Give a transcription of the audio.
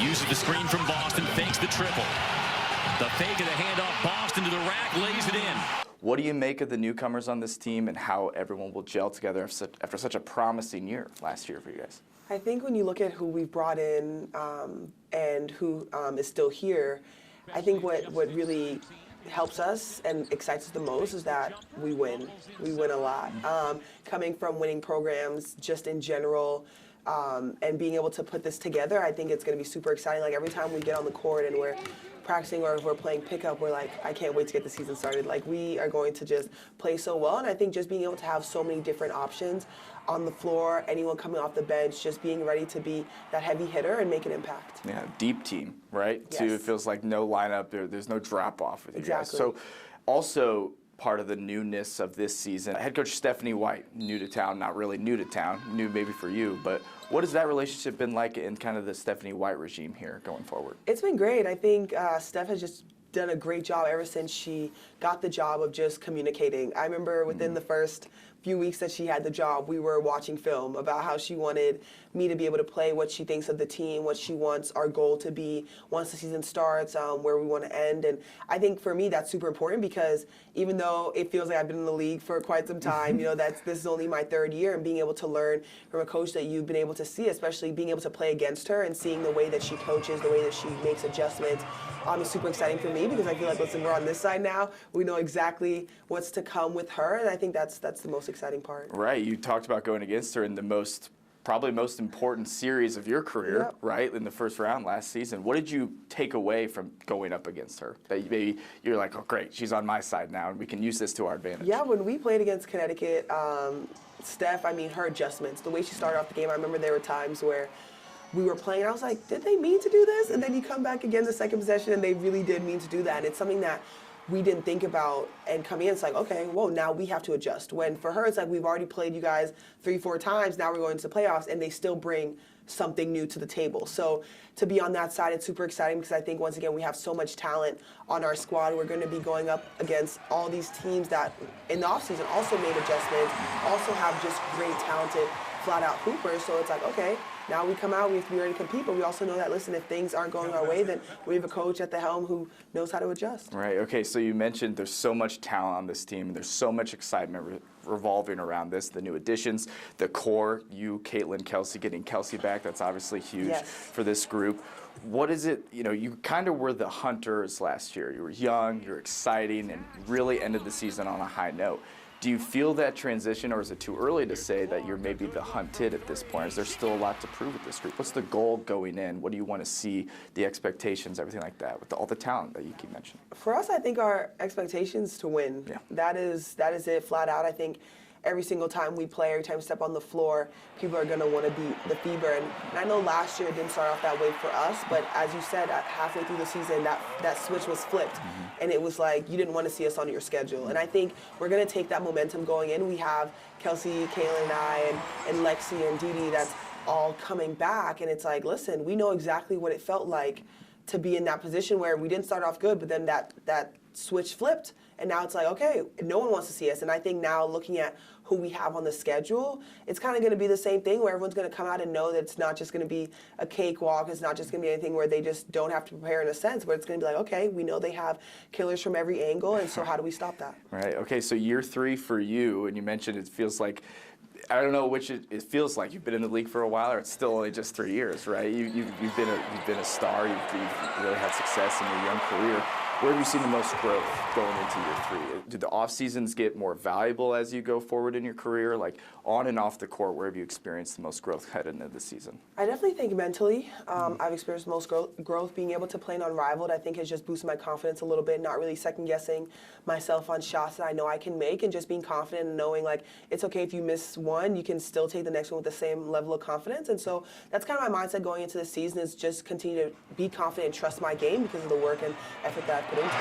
Uses the screen from Boston, fakes the triple. The fake of the handoff, Boston to the rack, lays it in. What do you make of the newcomers on this team and how everyone will gel together after such a promising year last year for you guys? I think when you look at who we've brought in and who is still here, I think what really helps us and excites us the most is that we win. We win a lot. Coming from winning programs just in general, and being able to put this together, I think it's going to be super exciting. Like every time we get on the court and we're practicing or if we're playing pickup, we're like, I can't wait to get the season started. Like we are going to just play so well, and I think just being able to have so many different options on the floor, anyone coming off the bench, just being ready to be that heavy hitter and make an impact. Yeah, deep team, right? Yes. Too, it feels like no lineup, there's no drop off with you guys. Exactly. So also part of the newness of this season, head coach Stephanie White, new to town, not really new to town, new maybe for you, but what has that relationship been like in kind of the Stephanie White regime here going forward? It's been great. I think Steph has just done a great job ever since she got the job of just communicating. I remember within the first few weeks that she had the job, we were watching film about how she wanted me to be able to play, what she thinks of the team, what she wants our goal to be once the season starts, where we want to end. And I think for me that's super important because even though it feels like I've been in the league for quite some time, you know, this is only my third year, and being able to learn from a coach that you've been able to see, especially being able to play against her and seeing the way that she coaches, the way that she makes adjustments, is super exciting for me because I feel like, listen, we're on this side now. We know exactly what's to come with her, and I think that's the most exciting part. Right. You talked about going against her in the probably most important series of your career, Yep. right, in the first round last season. What did you take away from going up against her? That maybe you're like, oh, great, she's on my side now, and we can use this to our advantage. Yeah, when we played against Connecticut, Steph, I mean, her adjustments, the way she started off the game, I remember there were times where we were playing, and I was like, did they mean to do this? And then you come back again the second possession, and they really did mean to do that. And it's something that we didn't think about, and coming in, it's like, okay, whoa, now we have to adjust. When for her, it's like, we've already played you guys 3-4 times, now we're going to the playoffs, and they still bring something new to the table. So to be on that side, it's super exciting because I think, once again, we have so much talent on our squad. We're going to be going up against all these teams that in the offseason also made adjustments, also have just great, talented, flat-out hoopers. So it's like, okay, now we come out, we have to be ready to compete, but we also know that, listen, if things aren't going our way, then we have a coach at the helm who knows how to adjust. Right, okay, so you mentioned there's so much talent on this team, and there's so much excitement revolving around this, the new additions, the core, you, Caitlin, Kelsey, getting Kelsey back, that's obviously huge for this group. What is it, you know, you kind of were the hunters last year. You were young, you were exciting, and really ended the season on a high note. Do you feel that transition, or is it too early to say that you're maybe the hunted at this point? Is there still a lot to prove with this group? What's the goal going in? What do you want to see, the expectations, everything like that, with all the talent that you keep mentioning? For us, I think our expectations to win. Yeah. That is it, flat out. I think every single time we play, every time we step on the floor, people are going to want to beat the Fever. And I know last year it didn't start off that way for us, but as you said, halfway through the season, that switch was flipped. And it was like you didn't want to see us on your schedule. And I think we're going to take that momentum going in. We have Kelsey, Kaylin, and I, and Lexi and Dee Dee that's all coming back. And it's like, listen, we know exactly what it felt like to be in that position where we didn't start off good, but then that switch flipped. And now it's like, okay, no one wants to see us. And I think now, looking at who we have on the schedule, it's kind of going to be the same thing where everyone's going to come out and know that it's not just going to be a cakewalk. It's not just going to be anything where they just don't have to prepare in a sense, where it's going to be like, okay, we know they have killers from every angle, and so how do we stop that? Right. Okay, so year 3 for you, and you mentioned it feels like, I don't know which it feels like. You've been in the league for a while, or it's still only just 3 years, right? You've been a star. You've really had success in your young career. Where have you seen the most growth going into year 3? Do the off seasons get more valuable as you go forward in your career? Like on and off the court, where have you experienced the most growth headed into the season? I definitely think mentally, I've experienced most growth. Being able to play non-rivaled, I think, has just boosted my confidence a little bit. Not really second guessing myself on shots that I know I can make, and just being confident and knowing like it's okay if you miss one, you can still take the next one with the same level of confidence. And so that's kind of my mindset going into the season, is just continue to be confident and trust my game because of the work and effort that I've put into it.